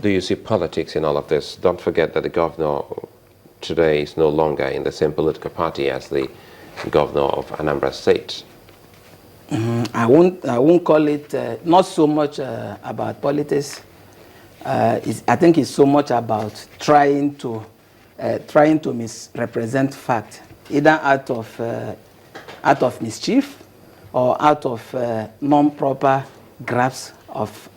Do you see politics in all of this? Don't forget that the governor today is no longer in the same political party as the governor of Anambra State. I won't call it not so much about politics. I think it's so much about trying to misrepresent fact, either out of mischief or out of non-proper grasp of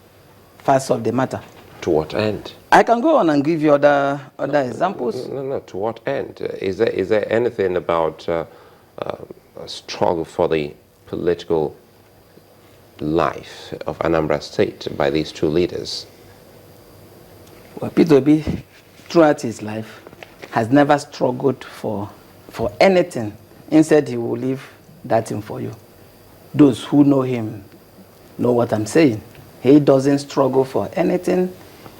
facts of the matter. To what end? I can go on and give you other examples. No. To what end? Is there anything about a struggle for the political life of Anambra State by these two leaders? Well, Peter Obi, throughout his life, has never struggled for anything. Instead, he will leave that thing for you. Those who know him know what I'm saying. He doesn't struggle for anything.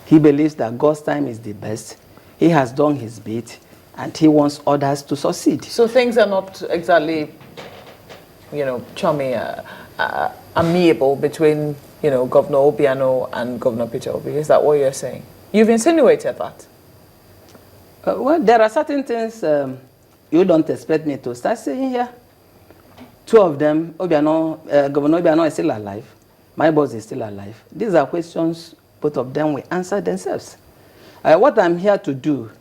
He believes that God's time is the best. He has done his bit, and he wants others to succeed. So things are not exactly, chummy, amiable between, Governor Obiano and Governor Peter Obi. Is that what you're saying? You've insinuated that. Well, there are certain things you don't expect me to start saying here. Two of them, Governor Obiano is still alive. My boss is still alive. These are questions both of them will answer themselves. What I'm here to do,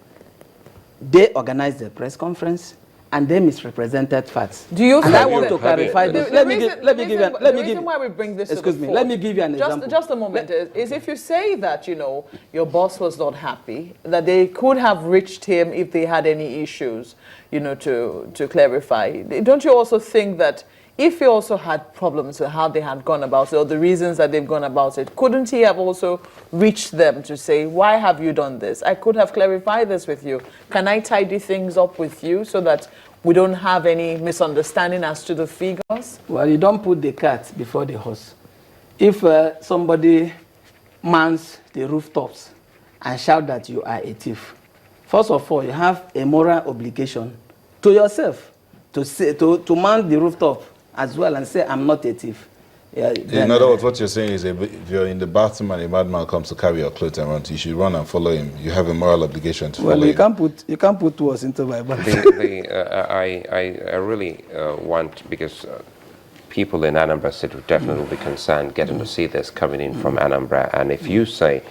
they organized the press conference and they misrepresented facts. Do you? And I want to clarify this. Let me give you. The reason why we bring this. Excuse me. Let me give you an example. Just a moment. Is if you say that your boss was not happy, that they could have reached him if they had any issues, to clarify. Don't you also think that if he also had problems with how they had gone about it or the reasons that they've gone about it, couldn't he have also reached them to say, why have you done this? I could have clarified this with you. Can I tidy things up with you so that we don't have any misunderstanding as to the figures? Well, you don't put the cart before the horse. If somebody mans the rooftops and shout that you are a thief, first of all, you have a moral obligation to yourself to man the rooftop as well and say, I'm not a thief. Yeah, in other words, what you're saying is if you're in the bathroom and a madman comes to carry your clothes around, you should run and follow him. You have a moral obligation to follow him. Well, you can't put words into my mouth. I really want, because people in Anambra State would definitely be concerned getting to see this coming in from Anambra. And if you say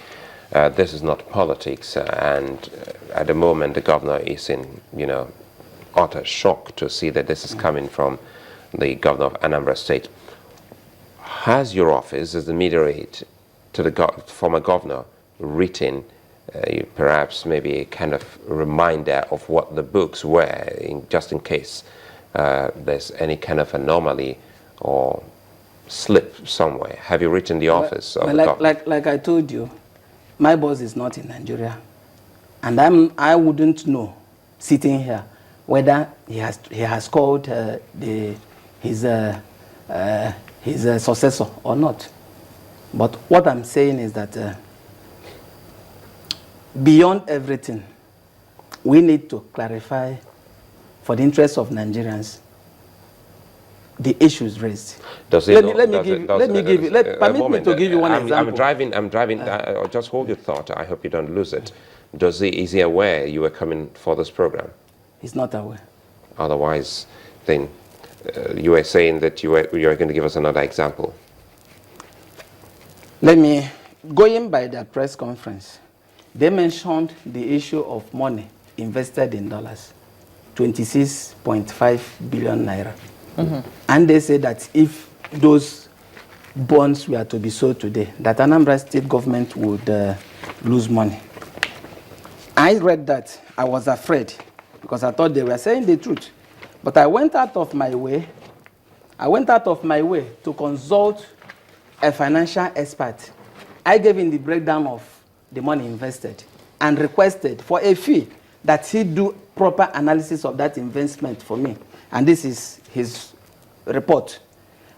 this is not politics, and at the moment the governor is in, utter shock to see that this is coming from the governor of Anambra State, has your office, as the mediator to the former governor, written perhaps maybe a kind of reminder of what the books were, just in case there's any kind of anomaly or slip somewhere? Have you written the office of the governor? Like I told you, my boss is not in Nigeria, and I wouldn't know, sitting here, whether he has called his successor or not. But what I'm saying is that beyond everything, we need to clarify, for the interest of Nigerians, the issues raised. Permit me to give you one example. I'm driving. Just hold your thought. I hope you don't lose it. Is he aware you were coming for this program? He's not aware. Otherwise, then you were saying that you were going to give us another example. Going by the press conference, they mentioned the issue of money invested in dollars, 26.5 billion naira. And they say that if those bonds were to be sold today, that Anambra State government would lose money. I read that. I was afraid because I thought they were saying the truth. But I went out of my way to consult a financial expert. I gave him the breakdown of the money invested and requested for a fee that he do proper analysis of that investment for me. And this is his report.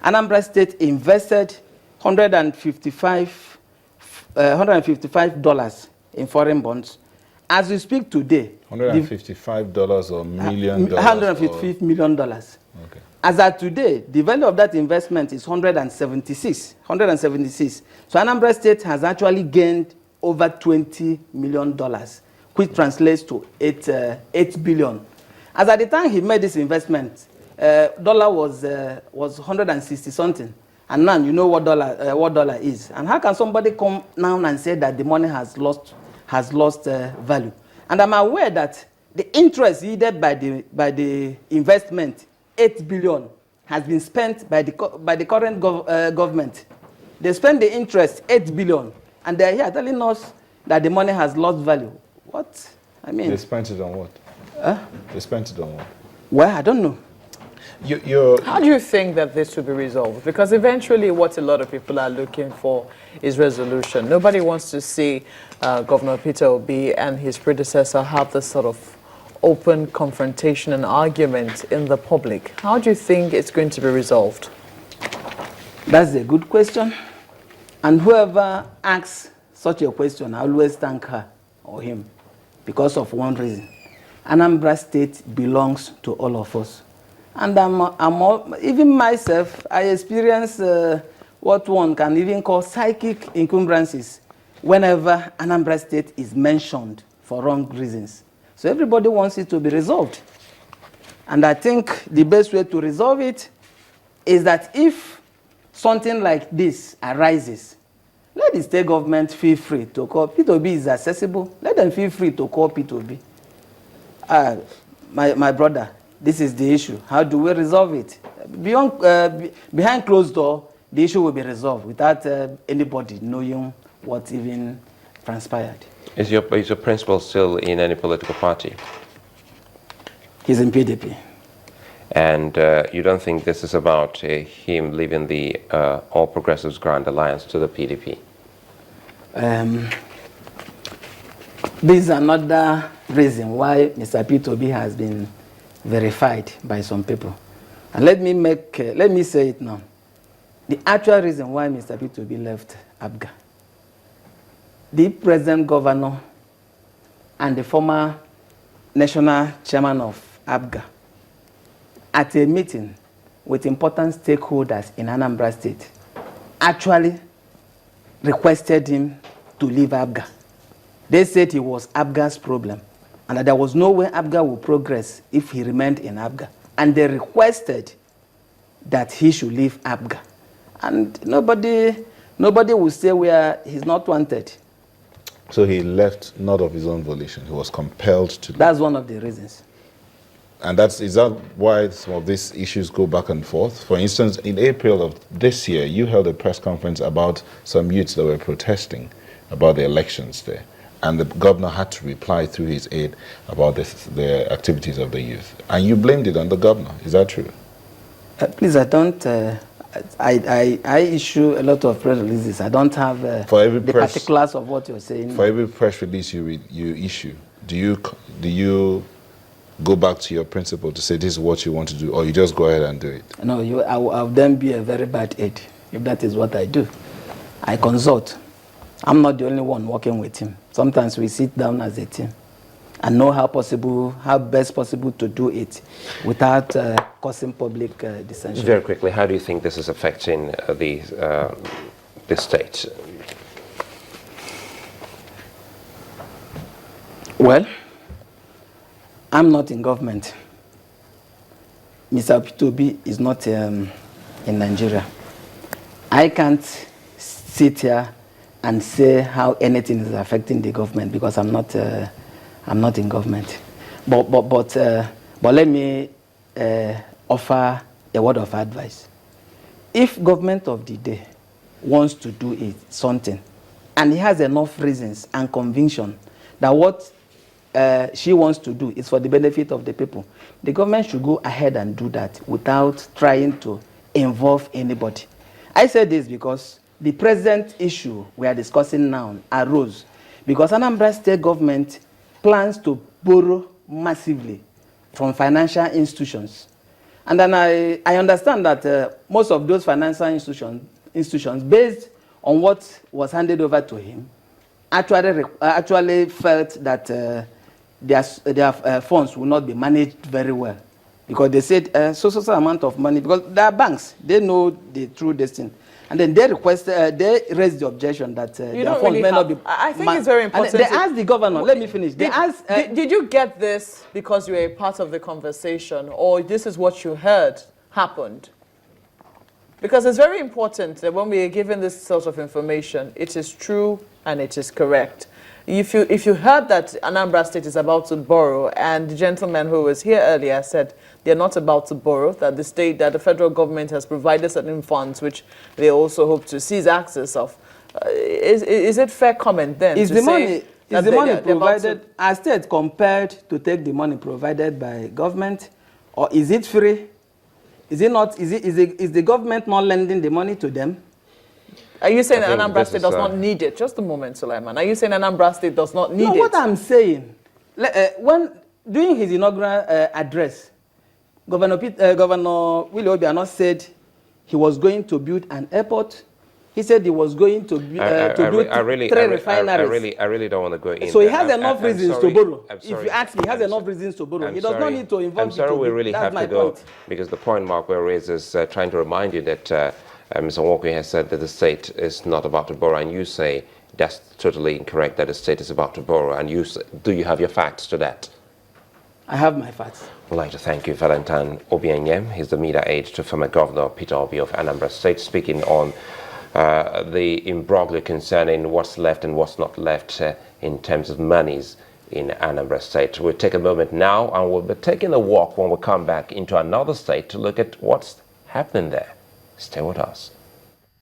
Anambra State invested $155 in foreign bonds. As we speak today, $155 or million dollars? $155 million. Okay. As of today, the value of that investment is 176. So Anambra State has actually gained over $20 million, which translates to 8 billion. As at the time he made this investment, dollar was 160 something, and now you know what dollar is. And how can somebody come now and say that the money has lost value? And I'm aware that the interest needed by the investment, 8 billion, has been spent by the current government. They spend the interest, 8 billion, and they're here telling us that the money has lost value. What? I mean, They spent it on what? They spent it on what? Well, I don't know. How do you think that this will be resolved? Because eventually what a lot of people are looking for is resolution. Nobody wants to see Governor Peter Obi and his predecessor have this sort of open confrontation and argument in the public. How do you think it's going to be resolved? That's a good question. And whoever asks such a question, I always thank her or him because of one reason. Anambra State belongs to all of us. And even myself, I experience what one can even call psychic encumbrances whenever Anambra State is mentioned for wrong reasons. So everybody wants it to be resolved. And I think the best way to resolve it is that if something like this arises, let the state government feel free to call. P2B is accessible. Let them feel free to call P2B. My brother, this is the issue. How do we resolve it? Behind closed door, the issue will be resolved without anybody knowing what even transpired. Is your principal still in any political party? He's in PDP. And you don't think this is about him leaving the All Progressives Grand Alliance to the PDP? This is another reason why Mr. P2B has been verified by some people. And let me say it now. The actual reason why Mr. P2B left ABGA, the present governor and the former national chairman of ABGA, at a meeting with important stakeholders in Anambra State, actually requested him to leave ABGA. They said it was ABGA's problem and that there was no way ABGA would progress if he remained in ABGA. And they requested that he should leave ABGA. And nobody will say where he's not wanted. So he left not of his own volition. He was compelled to leave. That's one of the reasons. And is that why some of these issues go back and forth? For instance, in April of this year, you held a press conference about some youths that were protesting about the elections there. And the governor had to reply through his aide about the activities of the youth. And you blamed it on the governor. Is that true? Please, I don't. I issue a lot of press releases. I don't have the particulars of what you're saying. For every press release you issue, do you go back to your principal to say this is what you want to do, or you just go ahead and do it? No, I'll then be a very bad aide if that is what I do. I consult. I'm not the only one working with him. Sometimes we sit down as a team and know how best possible to do it without causing public dissension. Very quickly, how do you think this is affecting the state? Well, I'm not in government. Mr. P2B is not in Nigeria. I can't sit here and say how anything is affecting the government because I'm not in government. But let me offer a word of advice. If government of the day wants to do something, and he has enough reasons and conviction that what she wants to do is for the benefit of the people, the government should go ahead and do that without trying to involve anybody. I say this because the present issue we are discussing now arose because Anambra State government plans to borrow massively from financial institutions. And then I understand that most of those financial institutions, based on what was handed over to him, actually felt that their funds will not be managed very well. Because they said so amount of money, because there are banks, they know the true destiny. And then they requested, they raised the objection that You their don't funds really may not have, be. I think it's very important. And they asked the governor, let me finish. They Did, asked. did you get this because you were a part of the conversation, or this is what you heard happened? Because it's very important that when we are given this sort of information, it is true and it is correct. If you heard that Anambra State is about to borrow, and the gentleman who was here earlier said they're not about to borrow, that the federal government has provided certain funds which they also hope to seize access of, is it fair comment then? Is to the say money that is the money they're about to- provided? Are states compared to take the money provided by government, or is it free? Is it not? Is the government not lending the money to them? Are you saying I that think Anambra this State is, does not need it? Just a moment, Sulaiman. Are you saying Anambra State does not need No, it? what I'm saying, when during his inaugural address, Governor Willie Obianyem said he was going to build an airport. He said he was going to build three refineries. I really don't want to go in. So he there. has enough reasons to borrow. I'm If sorry. you ask me, he has enough reasons to borrow. I'm He does not need to involve I'm sorry, we really That's have my to go point. because the point Mark will raise is trying to remind you that Mr. Walker has said that the state is not about to borrow, and you say that's totally incorrect, that the state is about to borrow. And you say, do you have your facts to that? I have my facts. I'd like to thank you, Valentine Obienyem. He's the media aide to former Governor Peter Obi of Anambra State, speaking on the imbroglio concerning what's left and what's not left in terms of monies in Anambra State. We'll take a moment now, and we'll be taking a walk when we come back into another state to look at what's happening there. Stay with us.